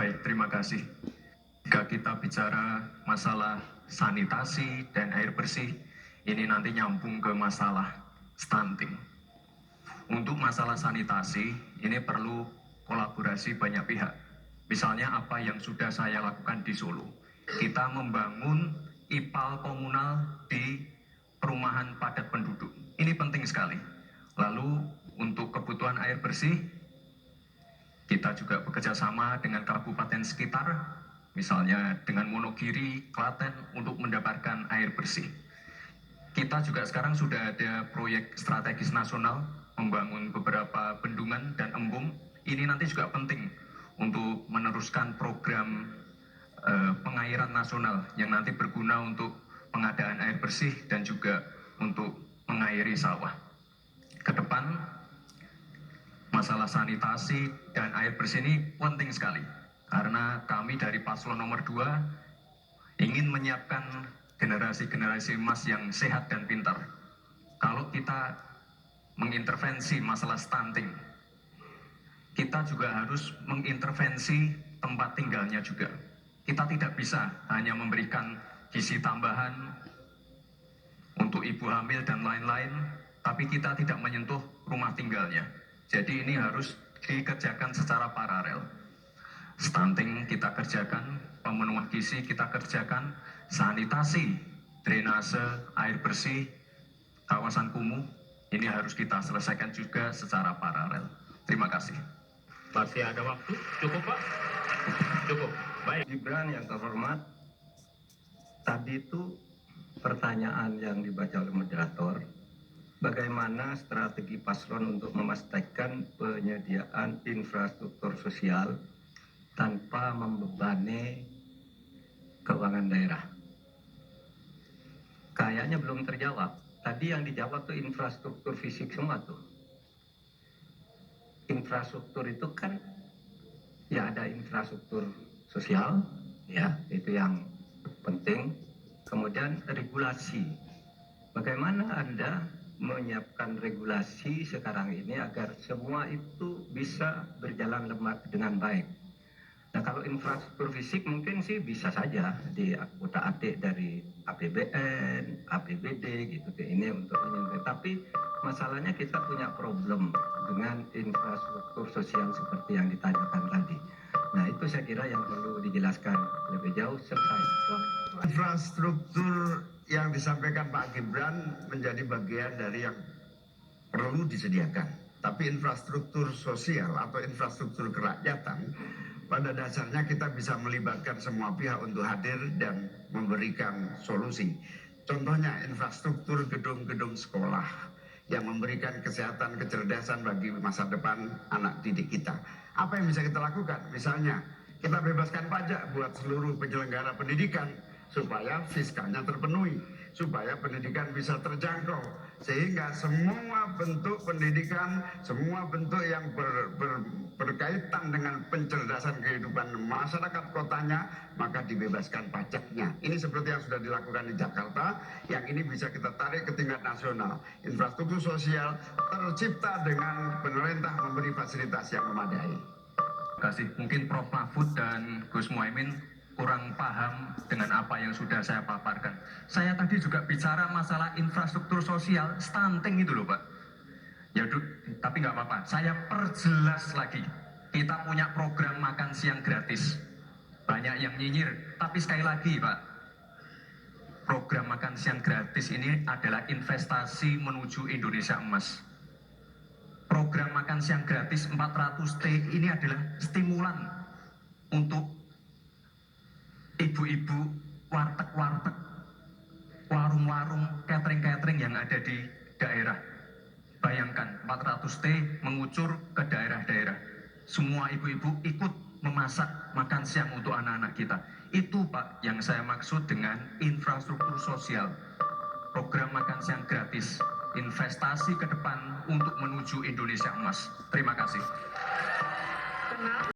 Baik, terima kasih. Jika kita bicara masalah sanitasi dan air bersih, ini nanti nyambung ke masalah stunting. Untuk masalah sanitasi, ini perlu kolaborasi banyak pihak. Misalnya apa yang sudah saya lakukan di Solo. Kita membangun IPAL komunal di perumahan padat penduduk. Ini penting sekali. Lalu untuk kebutuhan air bersih, kita juga bekerja sama dengan kabupaten sekitar, misalnya dengan Wonogiri, Klaten, untuk mendapatkan air bersih. Kita juga sekarang sudah ada proyek strategis nasional membangun beberapa bendungan dan embung. Ini nanti juga penting untuk meneruskan program pengairan nasional yang nanti berguna untuk pengadaan air bersih dan juga untuk mengairi sawah. Ke depan, masalah sanitasi dan air bersih ini penting sekali karena kami dari paslon nomor 2 ingin menyiapkan generasi-generasi emas yang sehat dan pintar. Kalau kita mengintervensi masalah stunting, kita juga harus mengintervensi tempat tinggalnya juga. Kita tidak bisa hanya memberikan gizi tambahan untuk ibu hamil dan lain-lain, tapi kita tidak menyentuh rumah tinggalnya. Jadi ini harus dikerjakan secara paralel. Stunting kita kerjakan, pemenuhan gizi kita kerjakan, sanitasi, drainase, air bersih, kawasan kumuh, ini harus kita selesaikan juga secara paralel. Terima kasih. Masih ada waktu? Cukup, Pak? Cukup. Baik. Gibran yang terhormat, tadi itu pertanyaan yang dibaca oleh moderator, bagaimana strategi paslon untuk memastikan penyediaan infrastruktur sosial tanpa membebani keuangan daerah. Kayaknya belum terjawab. Tadi yang dijawab tuh infrastruktur fisik semua tuh. Infrastruktur itu kan ya ada infrastruktur sosial, ya itu yang penting. Kemudian regulasi. Bagaimana Anda menyiapkan regulasi sekarang ini agar semua itu bisa berjalan dengan baik? Nah, kalau infrastruktur fisik mungkin sih bisa saja diutak-atik dari APBN, APBD gitu ke ini untuk menyentuh. Tapi masalahnya kita punya problem dengan infrastruktur sosial seperti yang ditanyakan tadi. Nah, itu saya kira yang perlu dijelaskan lebih jauh. Selesai. Infrastruktur yang disampaikan Pak Gibran menjadi bagian dari yang perlu disediakan. Tapi infrastruktur sosial atau infrastruktur kerakyatan, pada dasarnya kita bisa melibatkan semua pihak untuk hadir dan memberikan solusi. Contohnya infrastruktur gedung-gedung sekolah yang memberikan kesehatan, kecerdasan bagi masa depan anak didik kita. Apa yang bisa kita lakukan? Misalnya, kita bebaskan pajak buat seluruh penyelenggara pendidikan supaya fiskalnya terpenuhi, supaya pendidikan bisa terjangkau, sehingga semua bentuk pendidikan, semua bentuk yang berkaitan dengan pencerdasan kehidupan masyarakat kotanya, maka dibebaskan pajaknya. Ini seperti yang sudah dilakukan di Jakarta, yang ini bisa kita tarik ke tingkat nasional. Infrastruktur sosial tercipta dengan pemerintah memberi fasilitas yang memadai. Terima kasih. Mungkin Prof. Mahfud dan Gus Muhaimin kurang paham dengan apa yang sudah saya paparkan. Saya tadi juga bicara masalah infrastruktur sosial, stunting itu loh Pak. Ya, tapi nggak apa-apa, saya perjelas lagi. Kita punya program makan siang gratis. Banyak yang nyinyir, tapi sekali lagi Pak, program makan siang gratis ini adalah investasi menuju Indonesia emas. Program makan siang gratis 400T ini adalah stimulan untuk ibu-ibu, warteg-warteg, warung-warung, catering-catering yang ada di daerah. Bayangkan 400T mengucur ke daerah-daerah. Semua ibu-ibu ikut memasak makan siang untuk anak-anak kita. Itu Pak yang saya maksud dengan infrastruktur sosial. Program makan siang gratis, investasi ke depan untuk menuju Indonesia emas. Terima kasih.